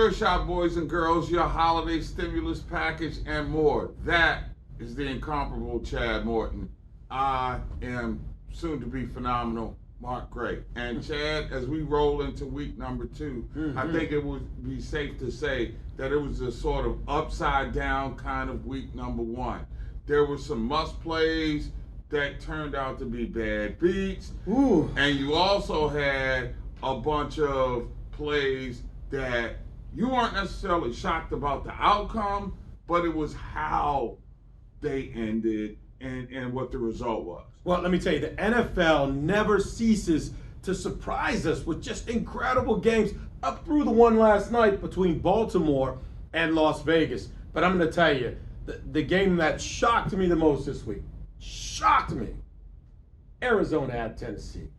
Sure Shot, boys and girls, your holiday stimulus package and more. That is the incomparable Chad Morton. I am soon to be phenomenal Mark Gray. And Chad, as we roll into week number 2, I think it would be safe to say that it was a sort of upside down kind of week number 1. There were some must plays that turned out to be bad beats. And you also had a bunch of plays that you weren't necessarily shocked about the outcome, but it was how they ended and what the result was. Well, let me tell you, the NFL never ceases to surprise us with just incredible games up through the one last night between Baltimore and Las Vegas. But I'm going to tell you, the game that shocked me the most this week, Arizona at Tennessee.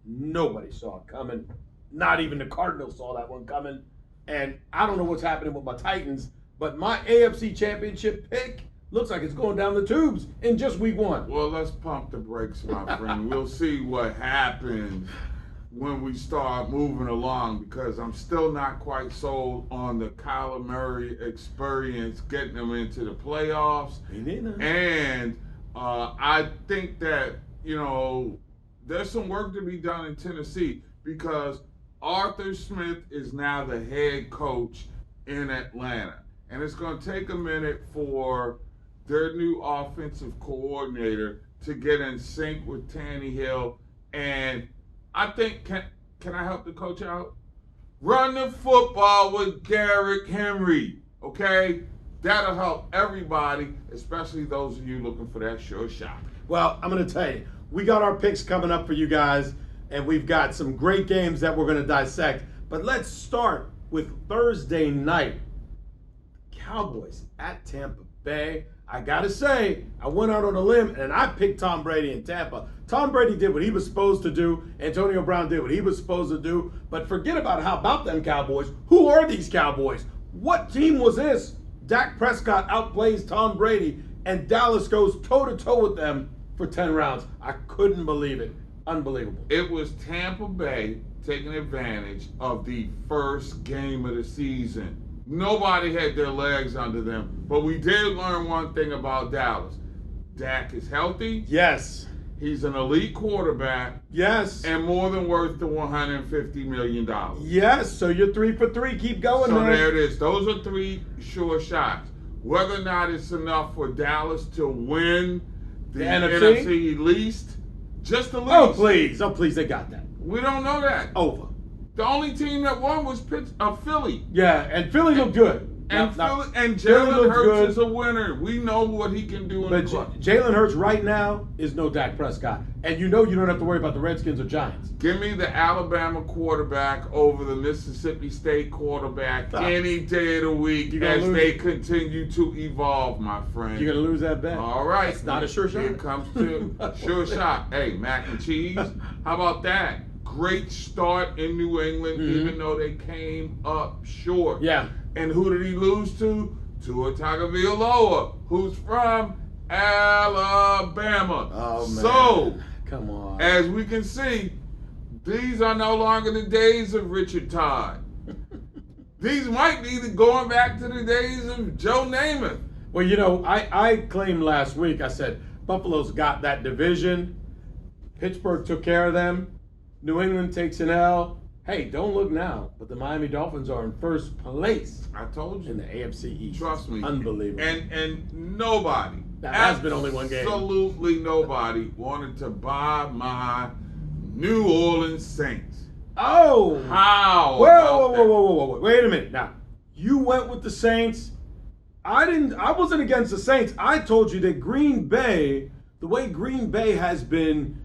Nobody saw it coming. Not even the Cardinals saw that one coming. And I don't know what's happening with my Titans, but my AFC Championship pick looks like it's going down the tubes in just week 1. Well, let's pump the brakes, my friend. We'll see what happens when we start moving along, because I'm still not quite sold on the Kyler Murray experience getting them into the playoffs. And I think that, there's some work to be done in Tennessee, because Arthur Smith is now the head coach in Atlanta. And it's going to take a minute for their new offensive coordinator to get in sync with Tannehill. And I think, can I help the coach out? Run the football with Derrick Henry, okay? That'll help everybody, especially those of you looking for that sure shot. Well, I'm going to tell you, we got our picks coming up for you guys, and we've got some great games that we're going to dissect. But let's start with Thursday night. Cowboys at Tampa Bay. I got to say, I went out on a limb, and I picked Tom Brady in Tampa. Tom Brady did what he was supposed to do. Antonio Brown did what he was supposed to do. But forget about how about them Cowboys. Who are these Cowboys? What team was this? Dak Prescott outplays Tom Brady, and Dallas goes toe-to-toe with them for 10 rounds. I couldn't believe it. Unbelievable. It was Tampa Bay taking advantage of the first game of the season. Nobody had their legs under them, but we did learn one thing about Dallas. Dak is healthy. Yes. He's an elite quarterback. Yes. And more than worth the $150 million. Yes, so you're 3 for 3. Keep going, so man. There it is. Those are 3 sure shots. Whether or not it's enough for Dallas to win the NFC least, just the least. Oh, please, they got that. We don't know that. Over. The only team that won was Philly. Yeah, and Philly looked good. And Jalen Hurts is a winner. We know what he can do in the club. Jalen Hurts right now is no Dak Prescott. And you don't have to worry about the Redskins or Giants. Give me the Alabama quarterback over the Mississippi State quarterback any day of the week as they continue to evolve, my friend. You're going to lose that bet. All right. It's not a sure shot. Here comes to sure shot. Hey, mac and cheese. How about that? Great start in New England, even though they came up short. Yeah. And who did he lose to? Tua Tagovailoa, who's from Alabama. Oh, man. So, come on. As we can see, these are no longer the days of Richard Todd. These might be going back to the days of Joe Namath. Well, I claimed last week, I said, Buffalo's got that division. Pittsburgh took care of them. New England takes an L. Hey, don't look now, but the Miami Dolphins are in first place. I told you. In the AFC East. Trust me. Unbelievable. And nobody, that has been only one game. Absolutely nobody wanted to buy my New Orleans Saints. Oh. How? Whoa. Wait a minute. Now, you went with the Saints. I wasn't against the Saints. I told you that Green Bay, the way Green Bay has been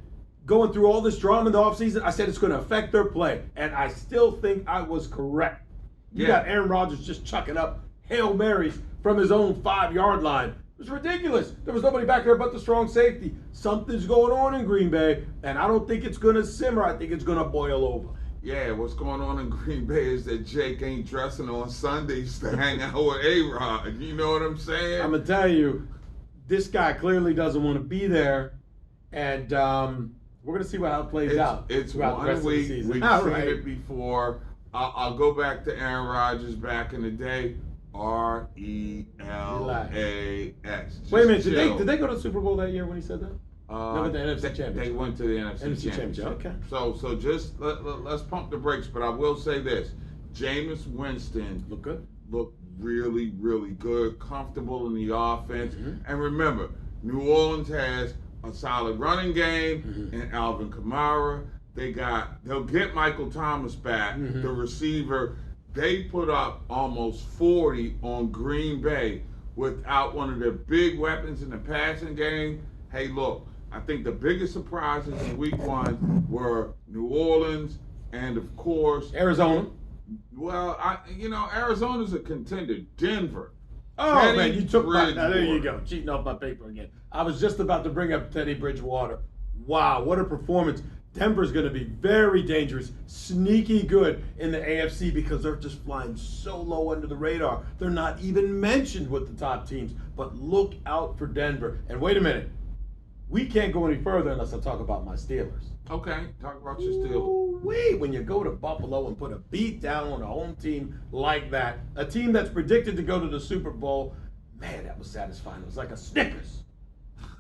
going through all this drama in the offseason, I said it's going to affect their play. And I still think I was correct. You got Aaron Rodgers just chucking up Hail Marys from his own 5-yard line. It was ridiculous. There was nobody back there but the strong safety. Something's going on in Green Bay, and I don't think it's going to simmer. I think it's going to boil over. Yeah, what's going on in Green Bay is that Jake ain't dressing on Sundays to hang out with A-Rod. You know what I'm saying? I'm going to tell you, this guy clearly doesn't want to be there, and we're going to see how it plays out. It's throughout the rest 1 week. of the season. We've seen it before. I'll go back to Aaron Rodgers back in the day. Relas. Wait a minute, did they go to the Super Bowl that year when he said that? No, but the NFC Championship. They went to the NFC Championship. Okay. So just let's pump the brakes. But I will say this: Jameis Winston looked really, really good, comfortable in the offense. And remember, New Orleans has a solid running game and Alvin Kamara. They'll get Michael Thomas back, the receiver. They put up almost 40 on Green Bay without one of their big weapons in the passing game. Hey, look, I think the biggest surprises in week 1 were New Orleans and, of course, Arizona. Well, Arizona's a contender. Denver. Oh, Teddy man, you took my... Bridgewater. There you go. Cheating off my paper again. I was just about to bring up Teddy Bridgewater. Wow, what a performance. Denver's going to be very dangerous, sneaky good in the AFC because they're just flying so low under the radar. They're not even mentioned with the top teams. But look out for Denver. And wait a minute. We can't go any further unless I talk about my Steelers. Okay, talk about your Steelers. Wait, when you go to Buffalo and put a beat down on a home team like that, a team that's predicted to go to the Super Bowl, man, that was satisfying. It was like a Snickers.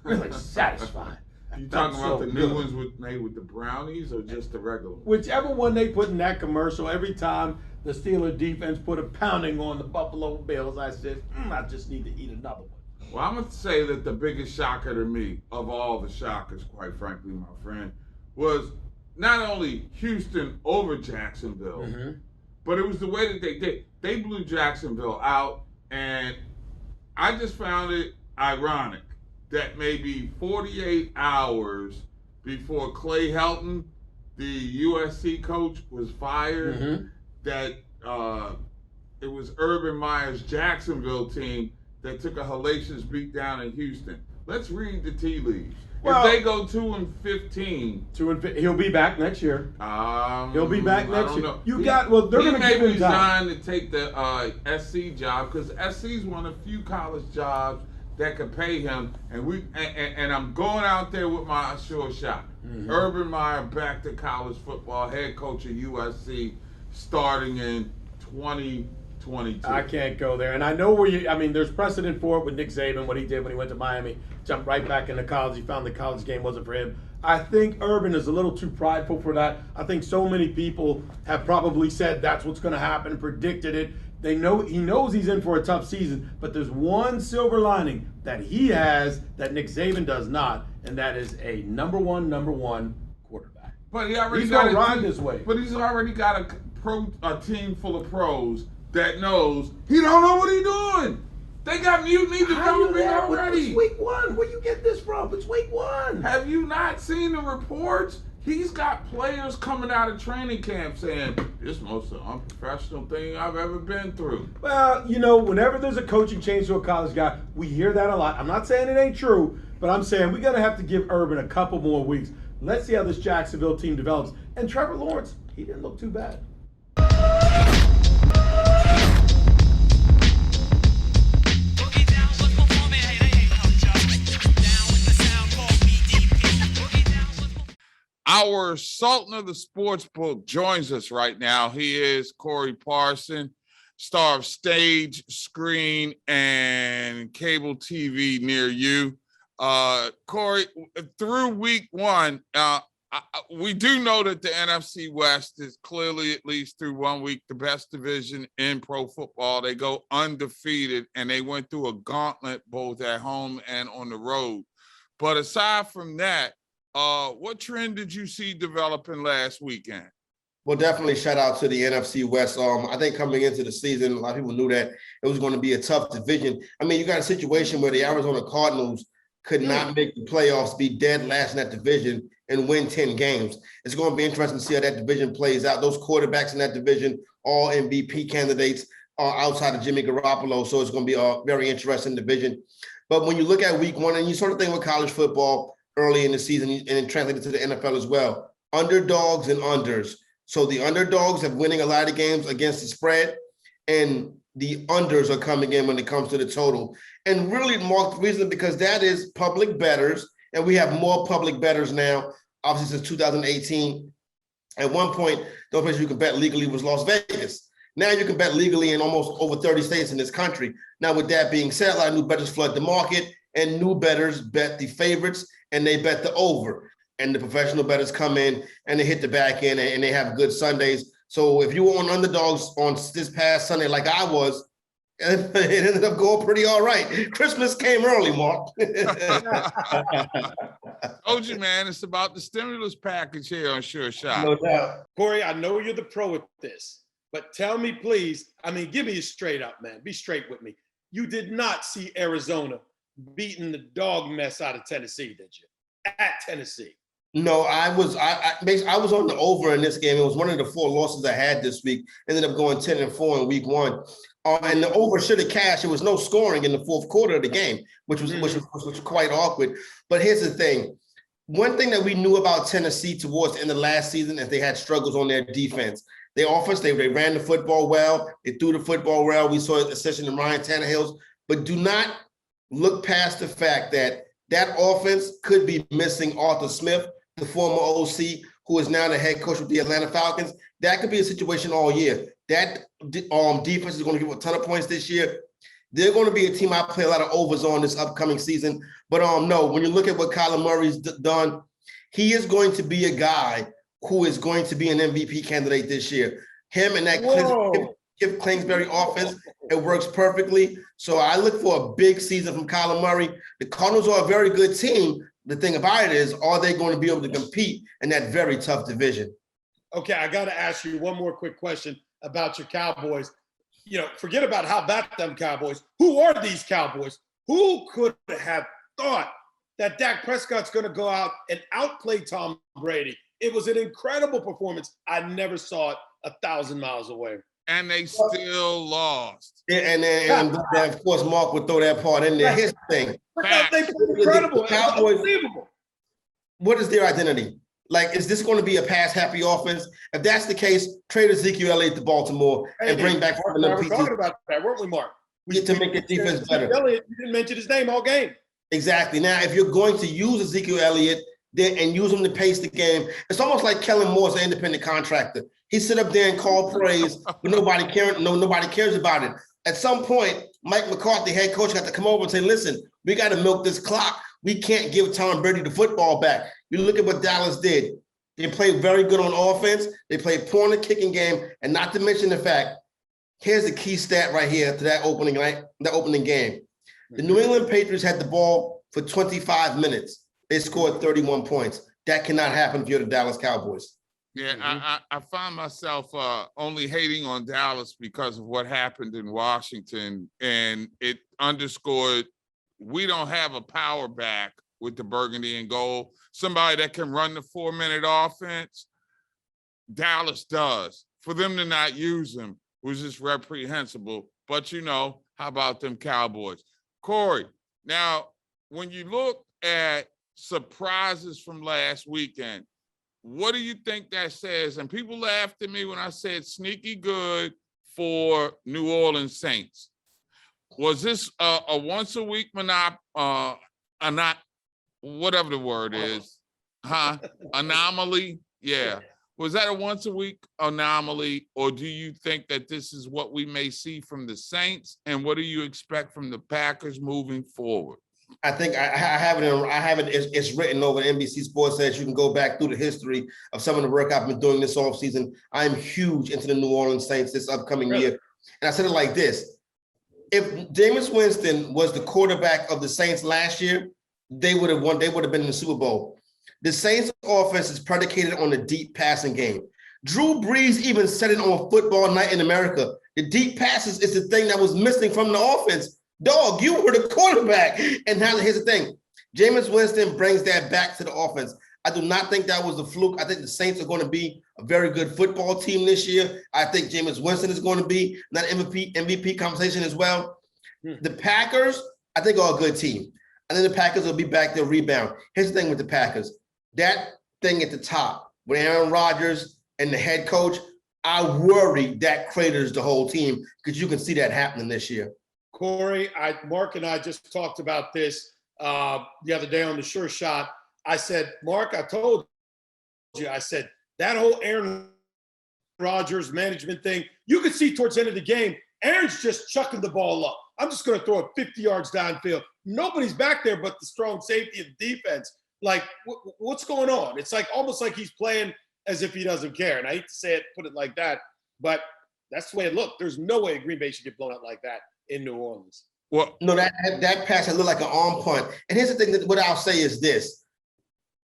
Really satisfying. You talking about the new ones made with the brownies or just the regular ones? Whichever one they put in that commercial, every time the Steeler defense put a pounding on the Buffalo Bills, I said, I just need to eat another one. Well, I'm going to say that the biggest shocker to me of all the shockers, quite frankly, my friend, was not only Houston over Jacksonville, but it was the way that they did. They blew Jacksonville out, and I just found it ironic that maybe 48 hours before Clay Helton, the USC coach, was fired, that it was Urban Meyer's Jacksonville team that took a hellacious beat down in Houston. Let's read the tea leaves. Well, if they go 2-15, he'll be back next year. He'll be back next year. Know. They're going to give him time to take the SC job because SC's one of the few college jobs that could pay him, and I'm going out there with my sure shot. Urban Meyer back to college football, head coach of USC, starting in 2022. I can't go there, and I know there's precedent for it with Nick Saban, what he did when he went to Miami, jumped right back into college. He found the college game wasn't for him. I think Urban is a little too prideful for that. I think so many people have probably said that's what's going to happen, predicted it. He knows he's in for a tough season, but there's one silver lining that he has that Nick Saban does not, and that is a number one quarterback. But he's gonna ride this way. But he's already got a team full of pros that knows he don't know what he's doing. They got mutiny developing already. It's week 1. Where you get this from? It's week 1. Have you not seen the reports? He's got players coming out of training camp saying, this is the most unprofessional thing I've ever been through. Well, whenever there's a coaching change to a college guy, we hear that a lot. I'm not saying it ain't true, but I'm saying we're going to have to give Urban a couple more weeks. Let's see how this Jacksonville team develops. And Trevor Lawrence, he didn't look too bad. Our Sultan of the Sportsbook joins us right now. He is Corey Parson, star of stage, screen, and cable TV near you. Corey, through week 1, we do know that the NFC West is clearly, at least through 1 week, the best division in pro football. They go undefeated, and they went through a gauntlet both at home and on the road. But aside from that, what trend did you see developing last weekend? Well, definitely shout out to the NFC West. I think coming into the season, a lot of people knew that it was going to be a tough division. I mean, you got a situation where the Arizona Cardinals could not make the playoffs, be dead last in that division, and win 10 games. It's going to be interesting to see how that division plays out. Those quarterbacks in that division, all MVP candidates, are outside of Jimmy Garoppolo, so it's going to be a very interesting division. But when you look at week 1, and you sort of think with college football, early in the season and it translated to the NFL as well. Underdogs and unders. So the underdogs have winning a lot of games against the spread, and the unders are coming in when it comes to the total. And really, Mark, the reason because that is public bettors, and we have more public bettors now, obviously since 2018. At one point, the only place you could bet legally was Las Vegas. Now you can bet legally in almost over 30 states in this country. Now, with that being said, a lot of new bettors flood the market, and new bettors bet the favorites and they bet the over. And the professional bettors come in and they hit the back end and they have good Sundays. So if you were on underdogs on this past Sunday, like I was, it ended up going pretty all right. Christmas came early, Mark. Told you, man, it's about the stimulus package here on Sure Shot. No doubt. Corey, I know you're the pro at this, but tell me, please, give me a straight up, man. Be straight with me. You did not see Arizona beating the dog mess out of Tennessee, did you? At Tennessee. No, I was on the over in this game. It was one of the 4 losses I had this week. Ended up going 10-4 in week 1. And the over should have cashed. There was no scoring in the fourth quarter of the game, which was quite awkward. But here's the thing. One thing that we knew about Tennessee towards the end of last season is they had struggles on their defense. Their offense, they ran the football well. They threw the football well. We saw a session in Ryan Tannehill's. But do not look past the fact that that offense could be missing Arthur Smith, the former OC, who is now the head coach with the Atlanta Falcons. That could be a situation all year. That defense is going to give a ton of points this year. They're going to be a team I play a lot of overs on this upcoming season. But no, when you look at what Kyler Murray's done, he is going to be a guy who is going to be an MVP candidate this year. Him and that Cliff Kingsbury offense, it works perfectly. So I look for a big season from Kyler Murray. The Cardinals are a very good team. The thing about it is, are they going to be able to compete in that very tough division? Okay, I got to ask you one more quick question about your Cowboys. Forget about how bad them Cowboys. Who are these Cowboys? Who could have thought that Dak Prescott's going to go out and outplay Tom Brady? It was an incredible performance. I never saw it 1,000 miles away. And they still lost. And of course, Mark would throw that part in there. Here's the thing. They played incredible. The Cowboys, unbelievable. What is their identity? Like, is this going to be a pass-happy offense? If that's the case, trade Ezekiel Elliott to Baltimore and bring back we were talking about that, weren't we, Mark? To make the defense better. Elliott, you didn't mention his name all game. Exactly. Now, if you're going to use Ezekiel Elliott and use him to pace the game, it's almost like Kellen Moore's an independent contractor. He sit up there and call praise, but nobody cares about it. At some point, Mike McCarthy, head coach, got to come over and say, listen, we got to milk this clock. We can't give Tom Brady the football back. You look at what Dallas did. They played very good on offense. They played poor in the kicking game. And not to mention the fact, here's the key stat right here to that opening game. The New England Patriots had the ball for 25 minutes. They scored 31 points. That cannot happen if you're the Dallas Cowboys. Yeah, I find myself only hating on Dallas because of what happened in Washington, and it underscored we don't have a power back with the burgundy and gold, somebody that can run the 4-minute offense. Dallas does. For them to not use him was just reprehensible. But how about them Cowboys? Corey, now, when you look at surprises from last weekend, what do you think that says? And people laughed at me when I said sneaky good for New Orleans Saints. Was this a once-a-week whatever the word is, anomaly? Yeah. Was that a once-a-week anomaly, or do you think that this is what we may see from the Saints? And what do you expect from the Packers moving forward? I think I have it. It's written over NBC Sports Edge. You can go back through the history of some of the work I've been doing this offseason. I'm huge into the New Orleans Saints this upcoming year. And I said it like this. If Jameis Winston was the quarterback of the Saints last year, they would have won. They would have been in the Super Bowl. The Saints offense is predicated on the deep passing game. Drew Brees even said it on Football Night in America. The deep passes is the thing that was missing from the offense. Dog, you were the quarterback. And now here's the thing. Jameis Winston brings that back to the offense. I do not think that was a fluke. I think the Saints are going to be a very good football team this year. I think Jameis Winston is going to be that MVP conversation as well. The Packers, I think, are a good team. I think the Packers will be back. They'll rebound. Here's the thing with the Packers. That thing at the top with Aaron Rodgers and the head coach, I worry that craters the whole team because you can see that happening this year. Corey, Mark and I just talked about this the other day on the Sure Shot. I said, Mark, I told you, I said, that whole Aaron Rodgers management thing, you could see towards the end of the game, Aaron's just chucking the ball up. I'm just going to throw it 50 yards downfield. Nobody's back there but the strong safety and defense. Like, what's going on? It's like almost like he's playing as if he doesn't care. And I hate to say it, put it like that, but that's the way it looked. There's no way Green Bay should get blown out like that in New Orleans. Well, no, that pass had looked like an arm punt. And here's the thing that what I'll say is this.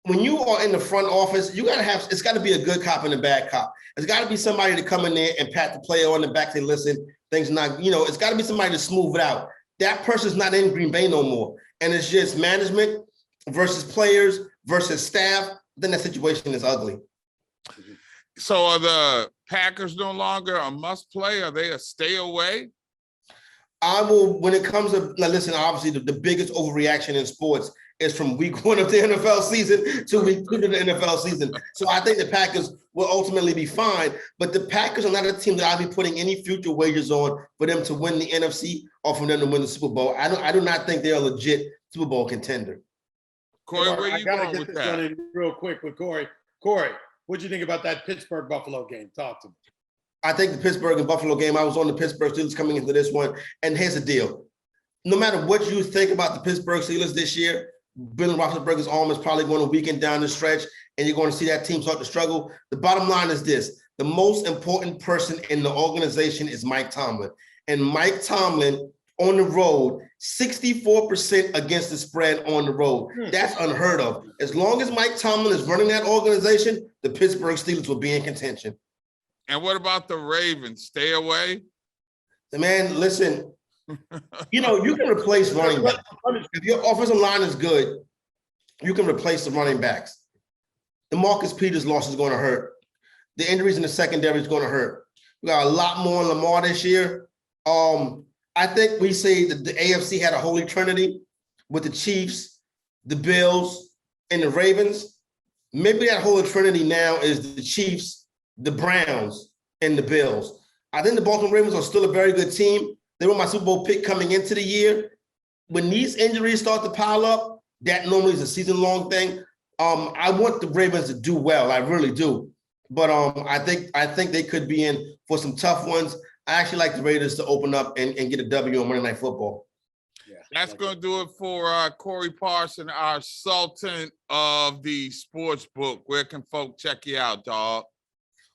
When you are in the front office, it's got to be a good cop and a bad cop. There's got to be somebody to come in there and pat the player on the back, say, listen, things not, it's got to be somebody to smooth it out. That person's not in Green Bay no more. And it's just management versus players versus staff. Then that situation is ugly. So are the Packers no longer a must play? Are they a stay away? I will, when it comes to, now listen, obviously the biggest overreaction in sports is from week 1 of the NFL season to week 2 of the NFL season. So I think the Packers will ultimately be fine, but the Packers are not a team that I'll be putting any future wagers on for them to win the NFC or for them to win the Super Bowl. I do not think they're a legit Super Bowl contender. Corey, where you going with that? Done real quick with Corey. Corey, what'd you think about that Pittsburgh-Buffalo game? Talk to me. I think the Pittsburgh and Buffalo game, I was on the Pittsburgh Steelers coming into this one, and here's the deal. No matter what you think about the Pittsburgh Steelers this year, Bill Roethlisberger's arm is probably going to weaken down the stretch, and you're going to see that team start to struggle. The bottom line is this. The most important person in the organization is Mike Tomlin. And Mike Tomlin on the road, 64% against the spread on the road. That's unheard of. As long as Mike Tomlin is running that organization, the Pittsburgh Steelers will be in contention. And what about the Ravens? Stay away? Man, listen, you can replace running backs. If your offensive line is good, you can replace the running backs. The Marcus Peters loss is going to hurt. The injuries in the secondary is going to hurt. We got a lot more on Lamar this year. I think we say that the AFC had a holy trinity with the Chiefs, the Bills, and the Ravens. Maybe that holy trinity now is the Chiefs, the Browns, and the Bills. I think the Baltimore Ravens are still a very good team. They were my Super Bowl pick coming into the year. When these injuries start to pile up, that normally is a season-long thing. I want the Ravens to do well. I really do. But I think they could be in for some tough ones. I actually like the Raiders to open up and get a W on Monday Night Football. Yeah, that's going to do it for Corey Parson, our Sultan of the Sports Book. Where can folk check you out, dog?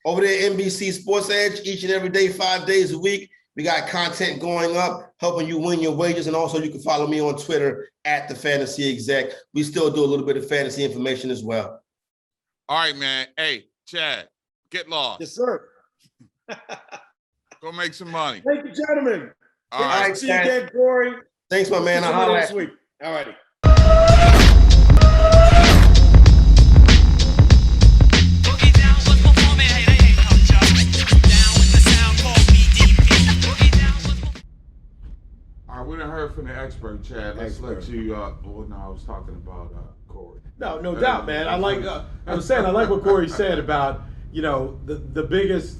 Over there, NBC Sports Edge, each and every day, 5 days a week. We got content going up, helping you win your wages. And also you can follow me on Twitter at the Fantasy Exec. We still do a little bit of fantasy information as well. All right, man. Hey, Chad, get lost. Yes, sir. Go make some money. Thank you, gentlemen. All right, see you again, Corey. Thanks, my man. I'll holler next week. All righty. We done heard from the expert, Chad. Let's let you. I was talking about Corey. No doubt, man. I like. I like what Corey said about the biggest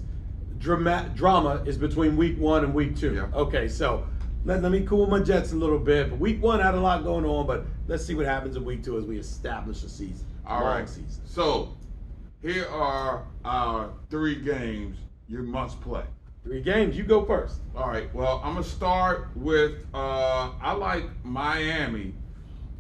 drama is between week 1 and week 2. Yeah. Okay, so let me cool my jets a little bit. But week 1 had a lot going on, but let's see what happens in week 2 as we establish a season. All right. Season. So here are our 3 games you must play. 3 games. You go first. All right. Well, I'm gonna start with I like Miami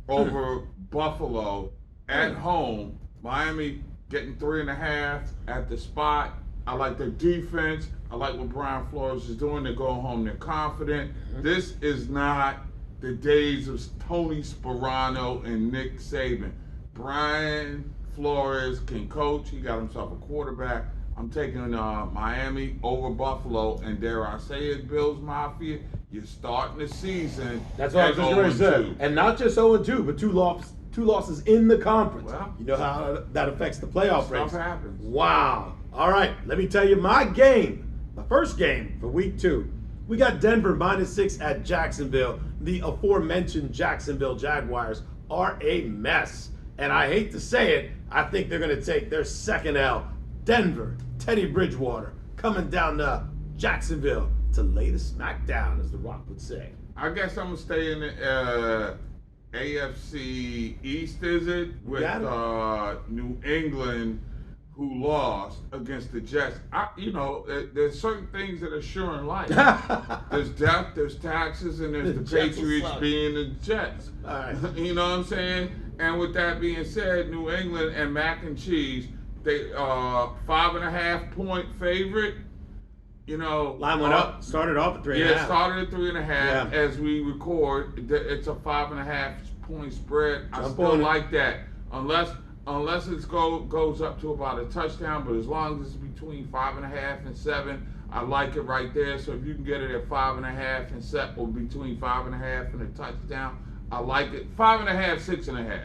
over Buffalo at home. Miami getting 3.5 at the spot. I like their defense. I like what Brian Flores is doing. They're going home. They're confident. This is not the days of Tony Sparano and Nick Saban. Brian Flores can coach. He got himself a quarterback. I'm taking Miami over Buffalo, and dare I say it, Bills Mafia, you're starting the season. That's what I was just going to say. And not just 0-2, but two losses in the conference. Well, you know how that affects the playoff race. Stuff happens. Wow. All right, let me tell you my game, the first game for week 2. We got Denver -6 at Jacksonville. The aforementioned Jacksonville Jaguars are a mess. And I hate to say it, I think they're going to take their second L. Denver, Teddy Bridgewater, coming down to Jacksonville to lay the smack down, as The Rock would say. I guess I'm going to stay in the AFC East, is it? With New England who lost against the Jets. There's certain things that are sure in life. There's death, there's taxes, and there's the Patriots being the Jets. All right. You know what I'm saying? And with that being said, New England and mac and cheese, they 5.5 point favorite. Line went up. Started off at 3.5. Yeah, it started at 3.5. Yeah. As we record, it's a 5.5 point spread. I Jump still on it. like that, unless it goes up to about a touchdown. But as long as it's between 5.5 and 7, I like it right there. So if you can get it at 5.5 and set, or between 5.5 and a touchdown, I like it. 5.5, 6.5,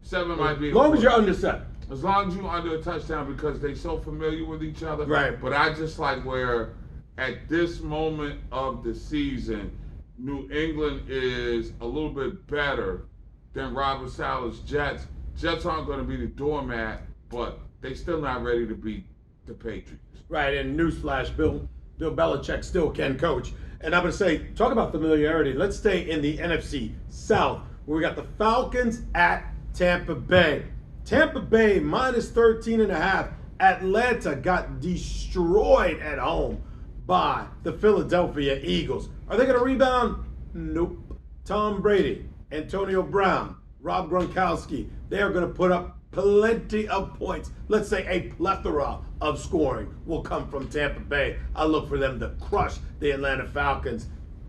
7 might be. As long as you're under 7. As long as you're under a touchdown, because they're so familiar with each other. Right. But I just like where, at this moment of the season, New England is a little bit better than Robert Sala's Jets. Jets aren't going to be the doormat, but they still not ready to beat the Patriots. Right, and newsflash, Bill Belichick still can coach. And I'm going to say, talk about familiarity. Let's stay in the NFC South, where we got the Falcons at Tampa Bay. Tampa Bay minus 13.5. Atlanta got destroyed at home by the Philadelphia Eagles. Are they going to rebound? Nope. Tom Brady, Antonio Brown, Rob Gronkowski, they are going to put up plenty of points. Let's say a plethora of scoring will come from Tampa Bay. I look for them to crush the Atlanta Falcons.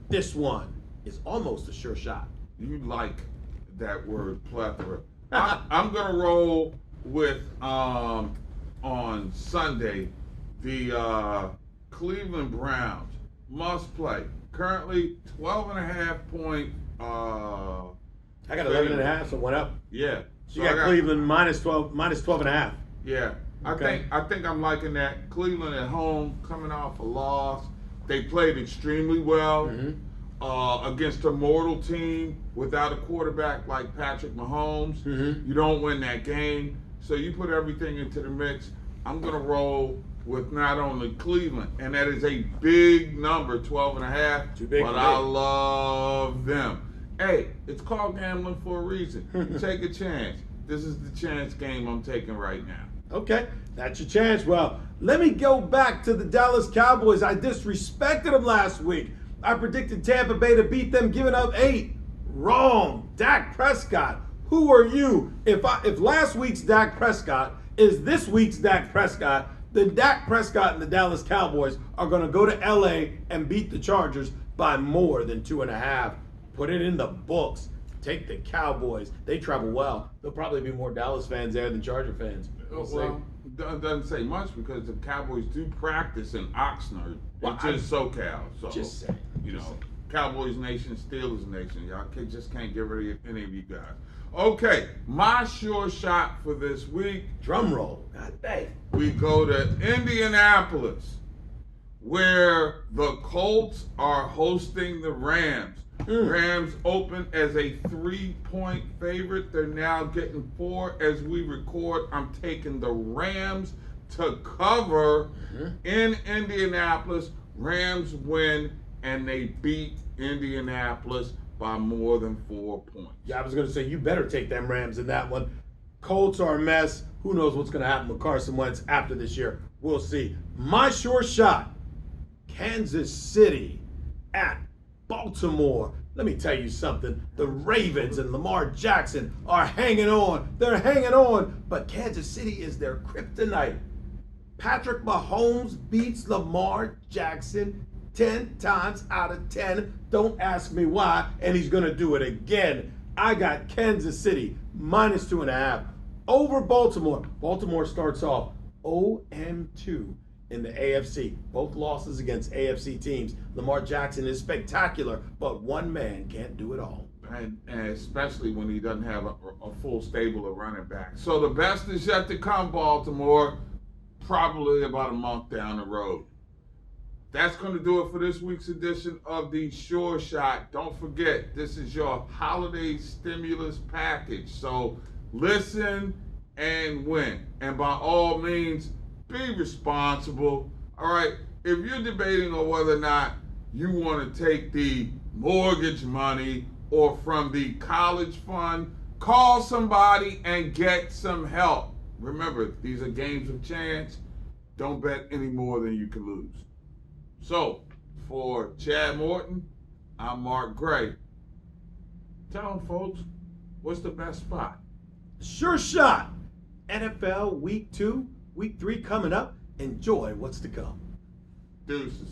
This one is almost a sure shot. You like that word, plethora. I'm going to roll with, on Sunday, the Cleveland Browns must play. Currently 12.5 point. I got 11.5, so it went up. Yeah. So you got Cleveland minus 12.5. Yeah. Okay. I think I'm liking that. Cleveland at home, coming off a loss. They played extremely well against a mortal team without a quarterback like Patrick Mahomes. You don't win that game. So you put everything into the mix. I'm going to roll with not only Cleveland, and that is a big number, 12.5. Too big but for me. I love them. Hey, it's called gambling for a reason. You take a chance. This is the chance game I'm taking right now. Okay, that's your chance. Well, let me go back to the Dallas Cowboys. I disrespected them last week. I predicted Tampa Bay to beat them, giving up 8. Wrong. Dak Prescott. Who are you? If last week's Dak Prescott is this week's Dak Prescott, then Dak Prescott and the Dallas Cowboys are going to go to LA and beat the Chargers by more than 2.5. Put it in the books. Take the Cowboys. They travel well. There'll probably be more Dallas fans there than Charger fans. Well, doesn't say much, because the Cowboys do practice in Oxnard. Well, It's just SoCal. So, just saying. Cowboys Nation, Steelers Nation. Y'all just can't get rid of any of you guys. Okay, my sure shot for this week. Drum roll. God dang. We go to Indianapolis, where the Colts are hosting the Rams. Rams open as a 3-point favorite. They're now getting 4 as we record. I'm taking the Rams to cover in Indianapolis. Rams win, and they beat Indianapolis by more than 4 points. Yeah, I was going to say, you better take them Rams in that one. Colts are a mess. Who knows what's going to happen with Carson Wentz after this year? We'll see. My sure shot, Kansas City at Baltimore. Let me tell you something. The Ravens and Lamar Jackson are hanging on. They're hanging on, but Kansas City is their kryptonite. Patrick Mahomes beats Lamar Jackson 10 times out of 10. Don't ask me why, and he's going to do it again. I got Kansas City minus 2.5 over Baltimore. Baltimore starts off 0-2 in the AFC. Both losses against AFC teams. Lamar Jackson is spectacular, but one man can't do it all. And especially when he doesn't have a full stable of running backs. So the best is yet to come, Baltimore, probably about a month down the road. That's going to do it for this week's edition of the Sure Shot. Don't forget, this is your holiday stimulus package. So listen and win. And by all means, be responsible. All right, if you're debating on whether or not you want to take the mortgage money or from the college fund, call somebody and get some help. remember, these are games of chance. Don't bet any more than you can lose. So, for Chad Morton, I'm Mark Gray. Tell them, folks, what's the best spot? Sure shot. NFL Week 2, Week 3 coming up. Enjoy what's to come. Deuces.